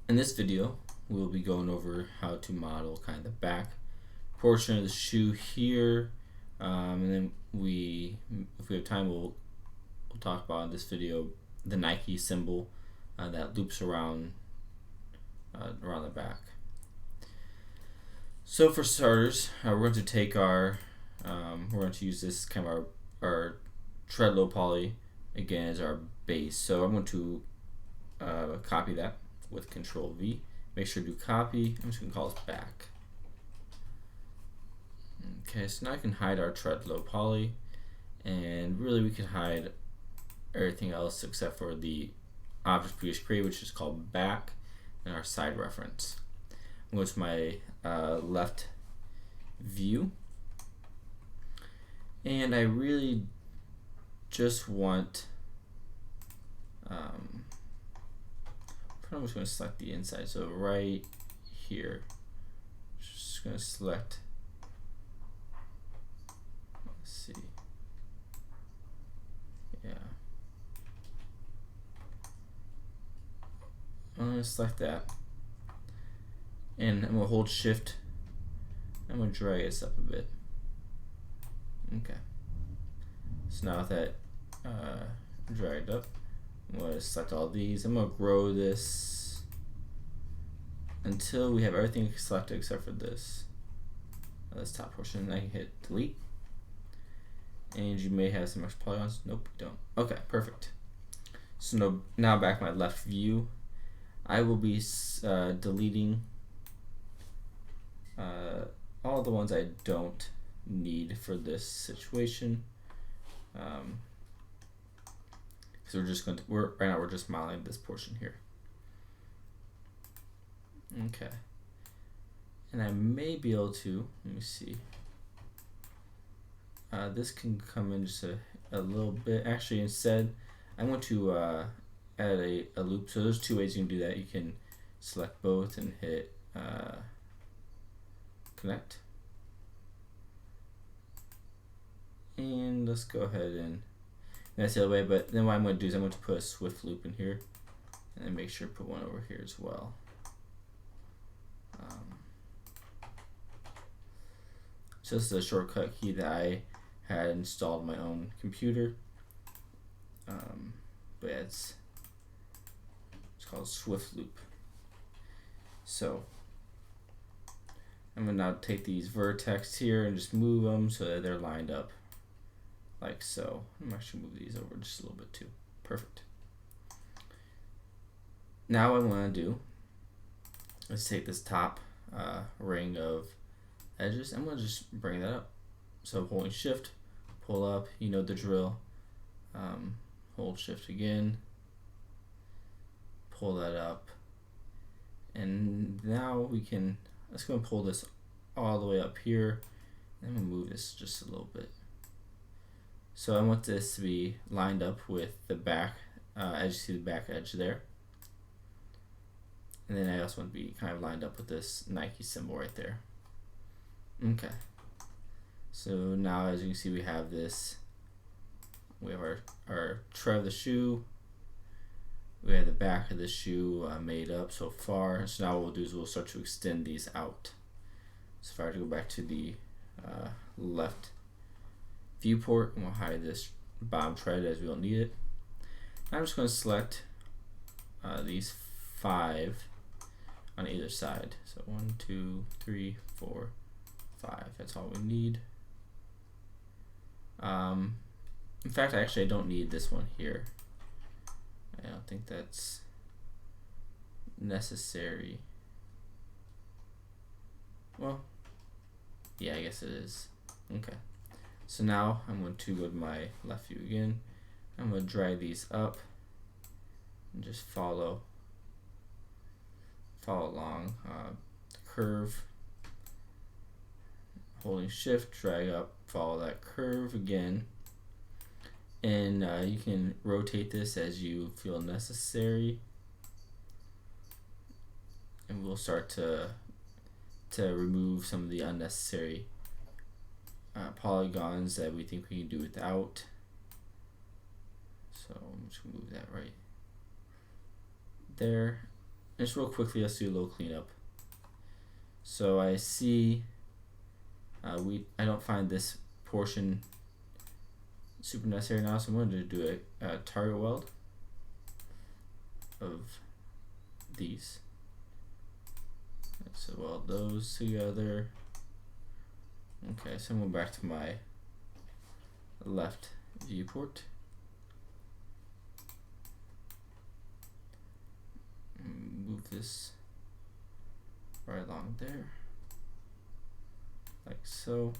In this video, we'll be going over how to model kind of the back portion of the shoe here, and then if we have time, we'll talk about in this video the Nike symbol that loops around the back. So for starters, we're going to take we're going to use this kind of our tread low poly again as our base. So I'm going to copy that with Control V. Make sure to do copy. I'm just going to call this back. Okay, so now I can hide our tread low poly, and really we can hide everything else except for the object we just created, which is called back, and our side reference. I'm going to my left view, and I really just want I'm just going to select the inside, so right here, just going to select, let's see, yeah, I'm going to select that, and I'm going to hold shift. I'm going to drag this up a bit. Okay, so now with that dragged up, I'm going to select all these. I'm going to grow this until we have everything selected except for this top portion. And I can hit delete, and you may have some extra polygons. Nope, you don't. Okay, perfect. So now back my left view, I will be deleting all the ones I don't need for this situation. So right now we're just modeling this portion here. Okay. And I may be able to, let me see. This can come in just a little bit. Actually, instead, I'm going to add a loop. So there's two ways you can do that. You can select both and hit connect. And let's go ahead and that's the other way, but then what I'm going to do is I'm going to put a swift loop in here, and then make sure to put one over here as well. So this is a shortcut key that I had installed on my own computer, but yeah, it's called swift loop. So I'm going to now take these vertex here and just move them so that they're lined up like so. I'm actually move these over just a little bit too. Perfect. Now what I'm going to do is take this top ring of edges. I'm going to just bring that up. So holding shift, pull up, you know the drill. Hold shift again, pull that up, and now let's go and pull this all the way up here. I'm going to move this just a little bit. So I want this to be lined up with the back edge, see the back edge there. And then I also want to be kind of lined up with this Nike symbol right there. Okay. So now as you can see, we have our tread of the shoe. We have the back of the shoe made up so far. So now what we'll do is we'll start to extend these out. So if I were to go back to the left viewport, and we'll hide this bottom tread as we don't need it. I'm just going to select these 5 on either side. So 1, 2, 3, 4, 5. That's all we need. In fact, I don't need this one here. I don't think that's necessary. Well, yeah, I guess it is. Okay. So now I'm going to go to my left view again. I'm going to drag these up and just follow along the curve. Holding shift, drag up, follow that curve again. And you can rotate this as you feel necessary. And we'll start to remove some of the unnecessary polygons that we think we can do without. So I'm just gonna move that right there. just real quickly, let's do a little cleanup. So I see I don't find this portion super necessary now, so I'm going to do a target weld of these. So weld those together. Okay, so I'm going back to my left viewport. Move this right along there, like so.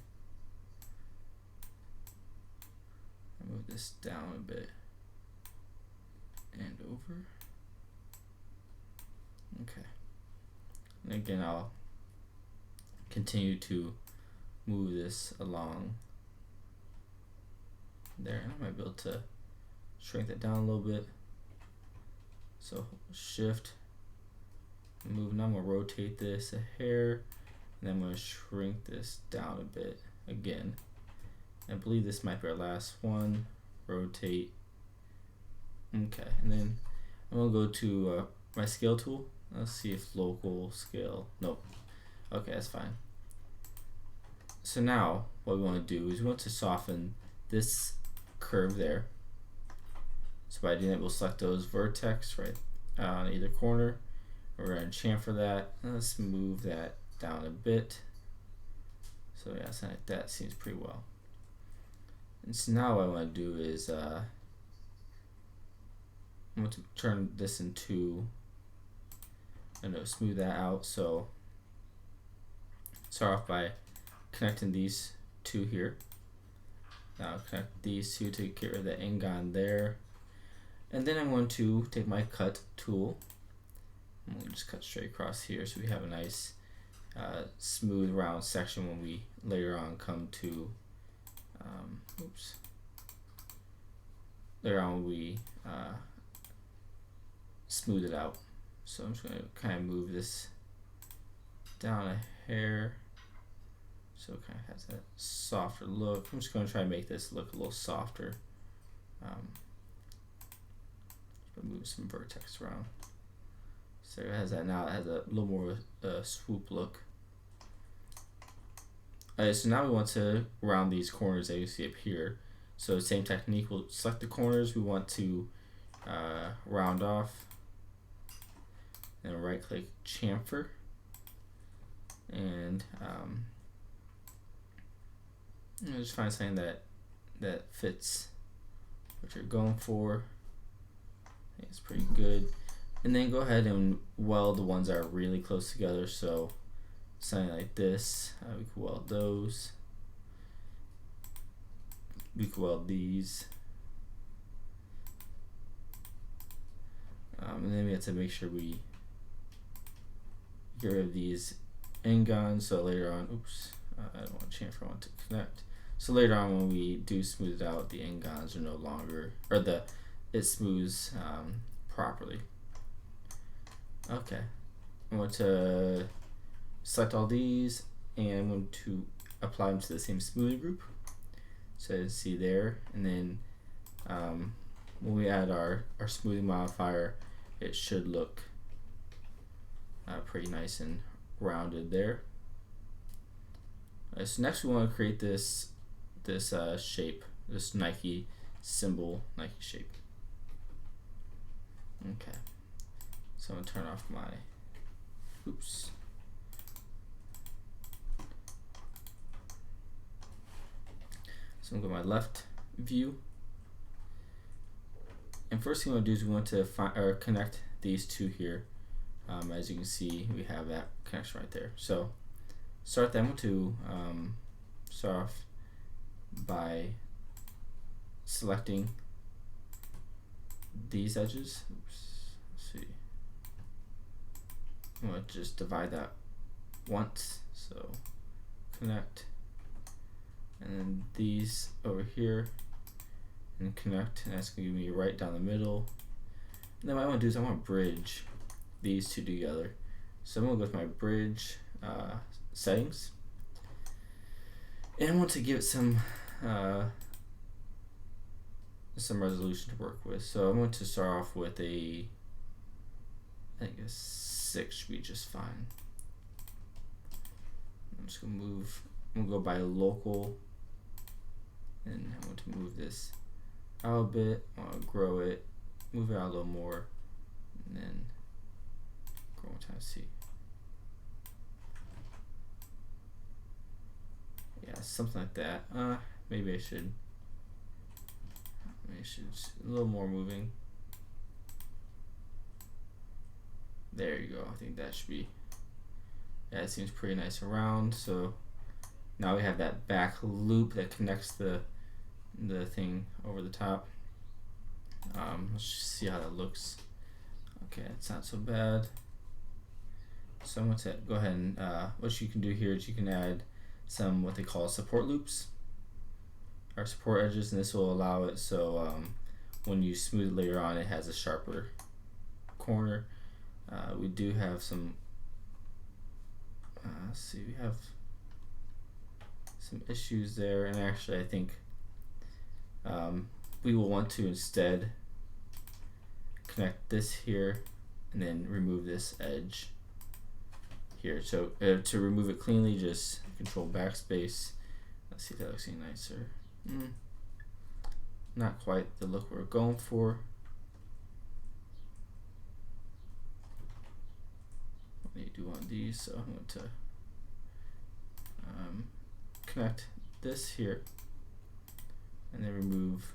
Move this down a bit and over. Okay. And again, I'll continue to move this along there, and I might be able to shrink that down a little bit. So shift, move. Now I'm gonna rotate this a hair, and then I'm gonna shrink this down a bit again. I believe this might be our last one. Rotate. Okay, and then I'm gonna go to my scale tool. Let's see if local scale. Nope. Okay, that's fine. So now what we want to do is we want to soften this curve there. So by doing that, we'll select those vertex right on either corner. We're going to chamfer that. Let's move that down a bit. So yeah, something like that seems pretty well. And so now what I want to do is I want to turn this into, smooth that out. So start off by connecting these two here. Now connect these two to get rid of the engon there. And then I'm going to take my cut tool. I'm going to just cut straight across here so we have a nice smooth round section when we later on come to later on when we smooth it out. So I'm just going to kind of move this down a hair so it kind of has that softer look. I'm just going to try to make this look a little softer. Move some vertex around. So it has that now. It has a little more of a swoop look. Alright, so now we want to round these corners that you see up here. So same technique. We'll select the corners we want to round off. And right click chamfer. And just find something that fits what you're going for. It's pretty good. And then go ahead and weld the ones that are really close together. So something like this, we can weld those. We can weld these. And then we have to make sure we get rid of these engons. So later on, I don't want to chamfer, I want to connect. So later on when we do smooth it out, the engons are no longer, or it smooths properly. Okay, I want to select all these and I'm going to apply them to the same smoothing group. So you see there, and then when we add our smoothing modifier, it should look pretty nice and rounded there. So next we want to create this shape, this Nike symbol, Nike shape. Okay, so I'm gonna turn off my, So I'm gonna go to my left view. And first thing we want to do is we want to connect these two here. As you can see, we have that connection right there. So start them to start off by selecting these edges. Let's see. I'm going to just divide that once. So connect. And then these over here and connect. And that's going to give me right down the middle. And then what I want to do is I want to bridge these two together. So I'm going to go with my bridge settings. And I want to give it some resolution to work with. So I'm going to start off with a I think a 6 should be just fine. I'm just gonna move. I'm gonna go by local, and I want to move this out a bit. I want to grow it, move it out a little more, and then grow times C. Yeah, something like that. Maybe I should. Maybe I should just a little more moving. There you go. I think that should be. Yeah, it seems pretty nice around. So now we have that back loop that connects the thing over the top. Let's just see how that looks. Okay, it's not so bad. So I'm going to go ahead and what you can do here is you can add some what they call support loops or support edges, and this will allow it so when you smooth it later on, it has a sharper corner. We do have some. Let's see, we have some issues there, and actually, I think we will want to instead connect this here and then remove this edge here. So to remove it cleanly, just control backspace. Let's see if that looks any nicer. Not quite the look we're going for. I need to do one of these, so I'm going to connect this here and then remove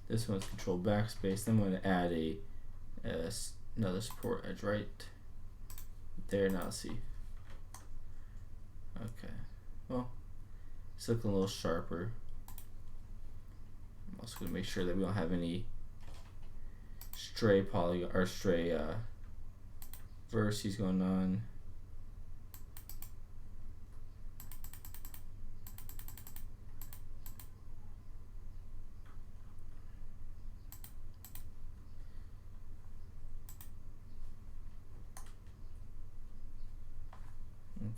this one's control backspace. Then I'm going to add another support edge right there. Now let's see. Okay, well, it's looking a little sharper. I'm also going to make sure that we don't have any stray polygon or stray vertices going on.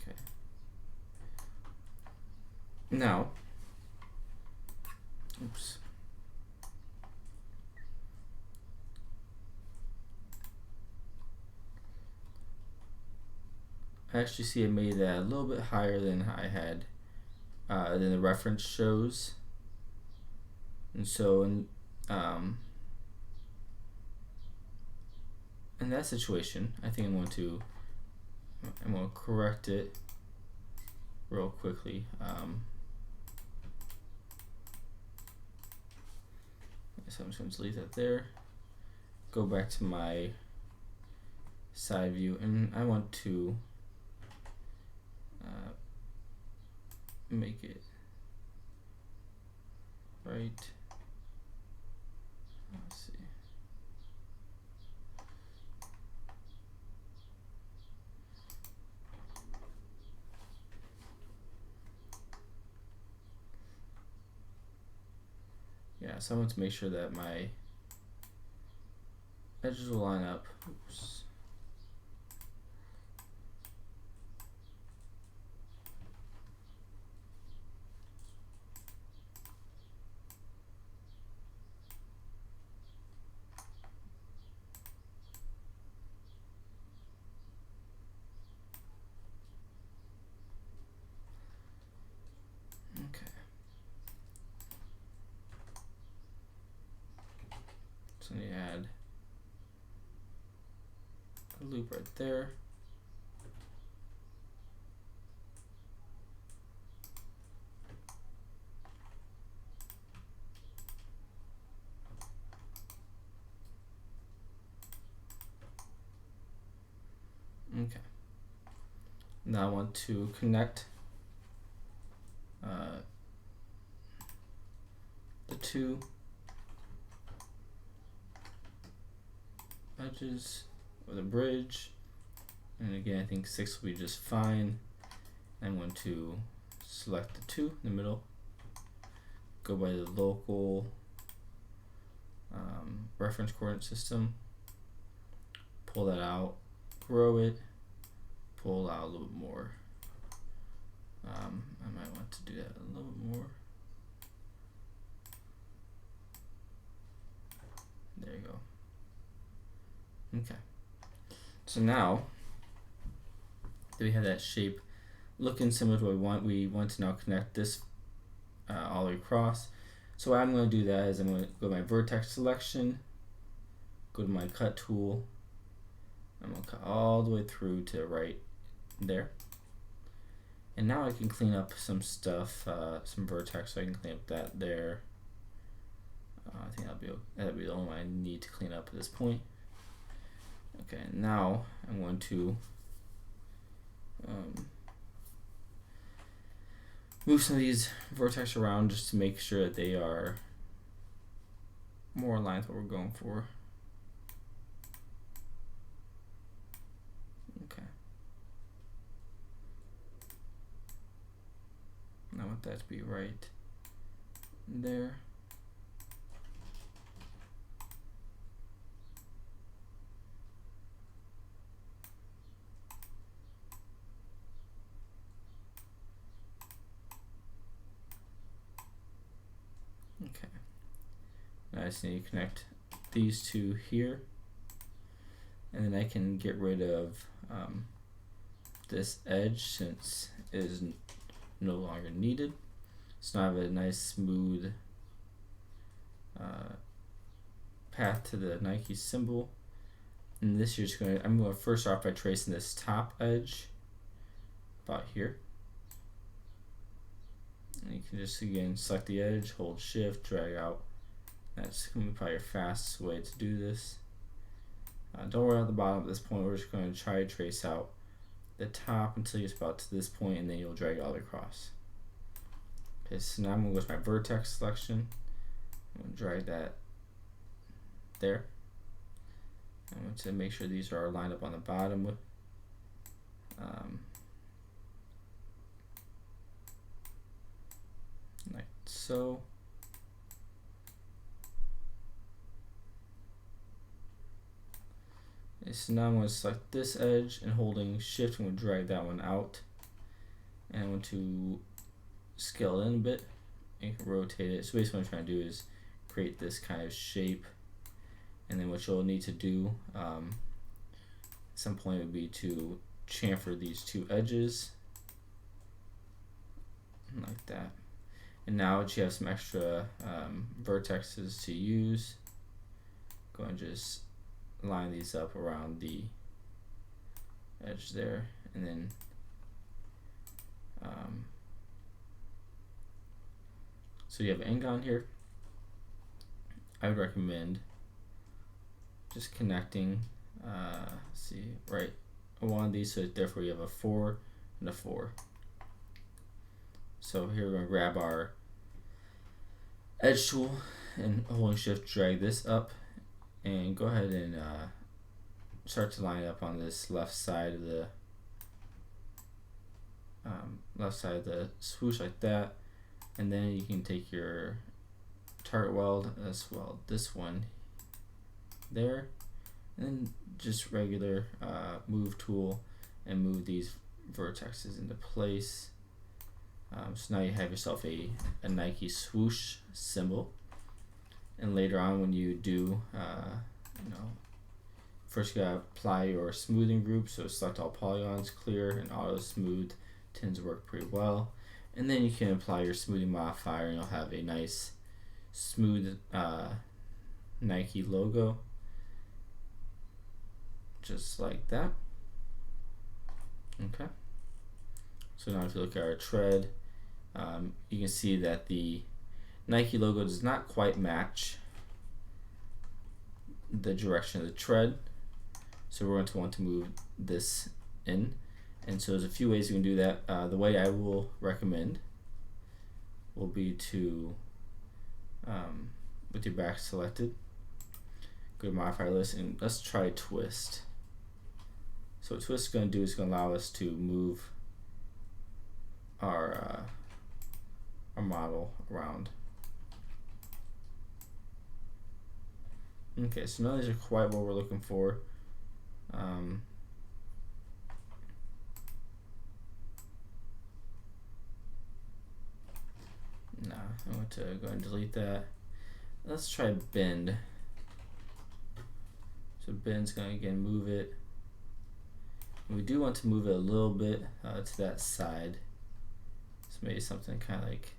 Okay. Now, oops. I actually see I made that a little bit higher than I had, than the reference shows. And so in that situation, I think I'm going to correct it real quickly. So I'm just going to delete that there. Go back to my side view, and I want to make it right. Let's see. Yeah, so I want to make sure that my edges will line up. Oops. Okay. So let me add a loop right there. Okay. Now I want to connect the two edges of the bridge, and again I think 6 will be just fine. I'm going to select the 2 in the middle, go by the local reference coordinate system, pull that out, grow it, pull out a little bit more. I might want to do that a little bit more. There you go. Okay. So now that we have that shape looking similar to what we want to now connect this all the way across. So what I'm going to do that is I'm going to go to my vertex selection, go to my cut tool, I'm going to cut all the way through to right there. And now I can clean up some stuff, some vertex, so I can clean up that there. I think that'll be the only one I need to clean up at this point. Okay, now I'm going to move some of these vertex around just to make sure that they are more aligned with what we're going for. Okay. I want that to be right there. Okay. Now I just need to connect these two here, and then I can get rid of this edge since it is no longer needed. So now I have a nice smooth path to the Nike symbol. And this you're just I'm going to first off by tracing this top edge about here. And you can just again select the edge, hold shift, drag out. That's going to be probably your fastest way to do this. Don't worry about the bottom at this point. We're just going to try to trace out the top until you're about to this point, and then you'll drag it all the way across. Okay, so now I'm going to go to my vertex selection. I'm going to drag that there. I'm going to make sure these are lined up on the bottom with like so. Okay, so now I'm going to select this edge and holding shift, I'm going to drag that one out. And I want to scale it in a bit and rotate it. So basically what I'm trying to do is create this kind of shape. And then what you'll need to do at some point would be to chamfer these two edges like that. And now that you have some extra vertexes to use, go and just line these up around the edge there, and then so you have Ngon here. I would recommend just connecting see right one of these, so therefore you have a 4 and a 4. So here we're going to grab our edge tool and holding shift drag this up and go ahead and start to line up on this left side of the swoosh like that, and then you can take your target weld as well, this one there, and then just regular move tool and move these vertexes into place. So now you have yourself a Nike swoosh symbol, and later on when you do first you gotta apply your smoothing group, so select all polygons, clear, and auto smooth tends to work pretty well. And then you can apply your smoothing modifier and you'll have a nice smooth Nike logo, just like that. Okay, so now if you look at our tread, you can see that the Nike logo does not quite match the direction of the tread, so we're going to want to move this in. And so there's a few ways you can do that. The way I will recommend will be to, with your back selected, go to modifier list and let's try twist. So what twist is going to do is going to allow us to move our model around. Okay, so none of these are quite what we're looking for. No, I want to go and delete that. Let's try bend. So bend's going to again move it We do want to move it a little bit to that side. So maybe something kind of like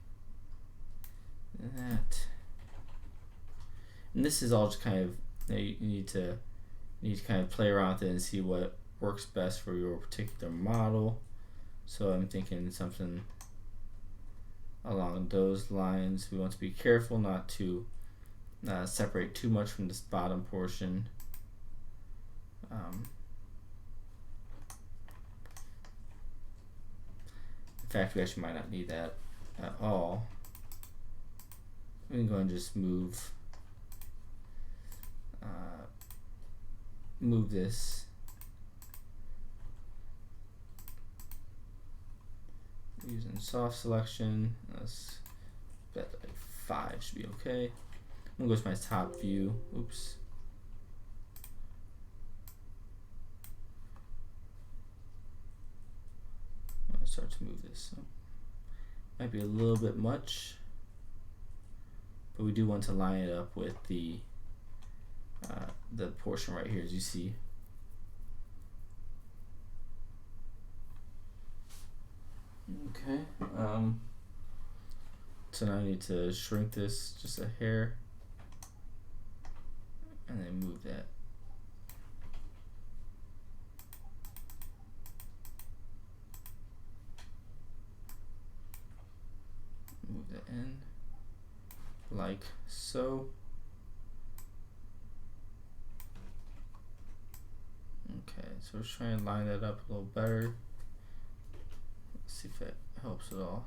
that. And this is all just kind of, you need to kind of play around with it and see what works best for your particular model. So I'm thinking something along those lines. We want to be careful not to separate too much from this bottom portion. In fact, we actually might not need that at all. We can go and just move this using soft selection. Let's bet like 5 should be okay. I'm gonna go to my top view. Oops. I'm gonna start to move this. So might be a little bit much, but we do want to line it up with the portion right here, as you see. Okay. So now I need to shrink this just a hair, and then move that. Move that in, like so. Okay, so we're trying to line that up a little better. Let's see if it helps at all.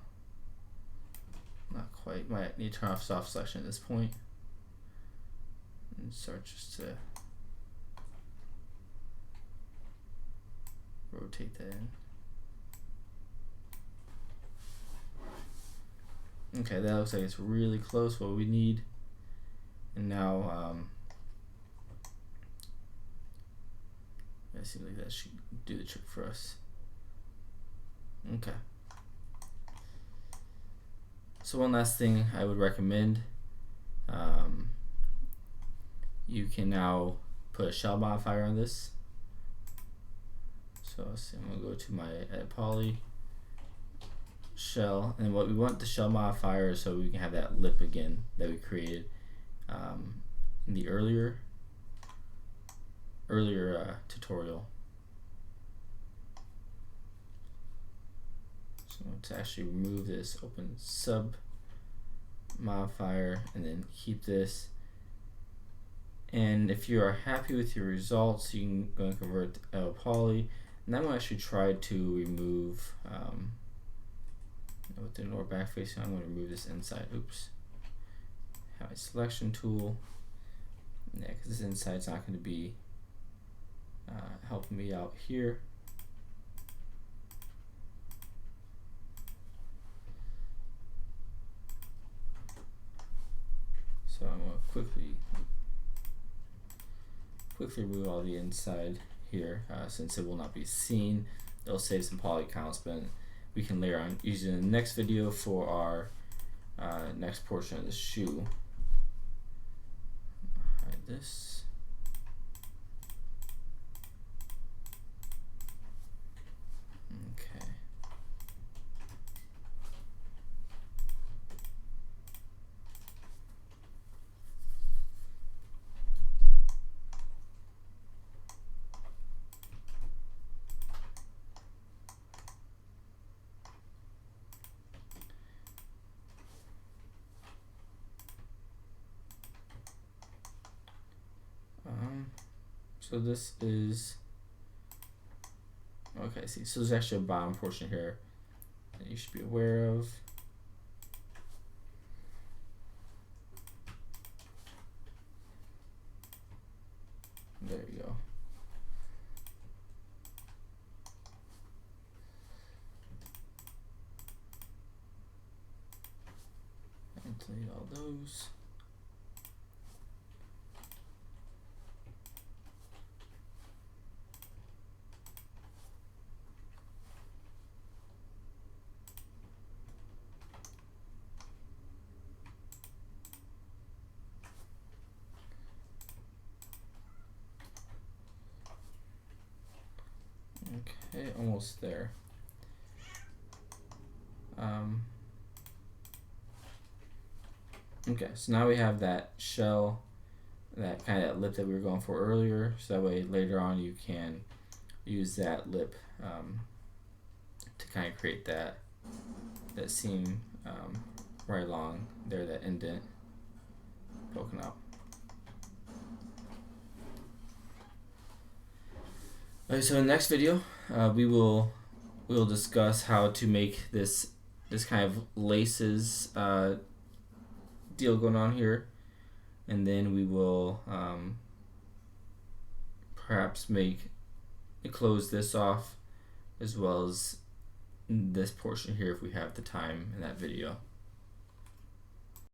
Not quite. Might need to turn off soft selection at this point. And start just to rotate that in. Okay, that looks like it's really close what we need. And now it seems like that should do the trick for us. Okay. So one last thing I would recommend, you can now put a shell modifier on this. So let's see, I'm gonna go to my edit poly shell, and what we want the shell modifier is so we can have that lip again that we created in the earlier tutorial. So to actually remove this, open sub modifier and then keep this. And if you are happy with your results, you can go and convert to edit poly. And I'm going to actually try to remove with the ignore backfacing. I'm going to remove this inside. Oops. Have a selection tool. Yeah, because this inside's not going to be helping me out here. So I'm going to quickly remove all the inside here since it will not be seen. It'll save some poly counts, but we can layer on using the next video for our next portion of the shoe. Hide this. Okay. So this is okay. See, so there's actually a bottom portion here that you should be aware of. There you go. And delete all those. Okay, almost there. Okay, so now we have that shell, that kind of lip that we were going for earlier, so that way later on you can use that lip to kind of create that seam right along there, that indent poking out. Alright, so in the next video, we will discuss how to make this kind of laces deal going on here, and then we will perhaps close this off as well as this portion here if we have the time in that video.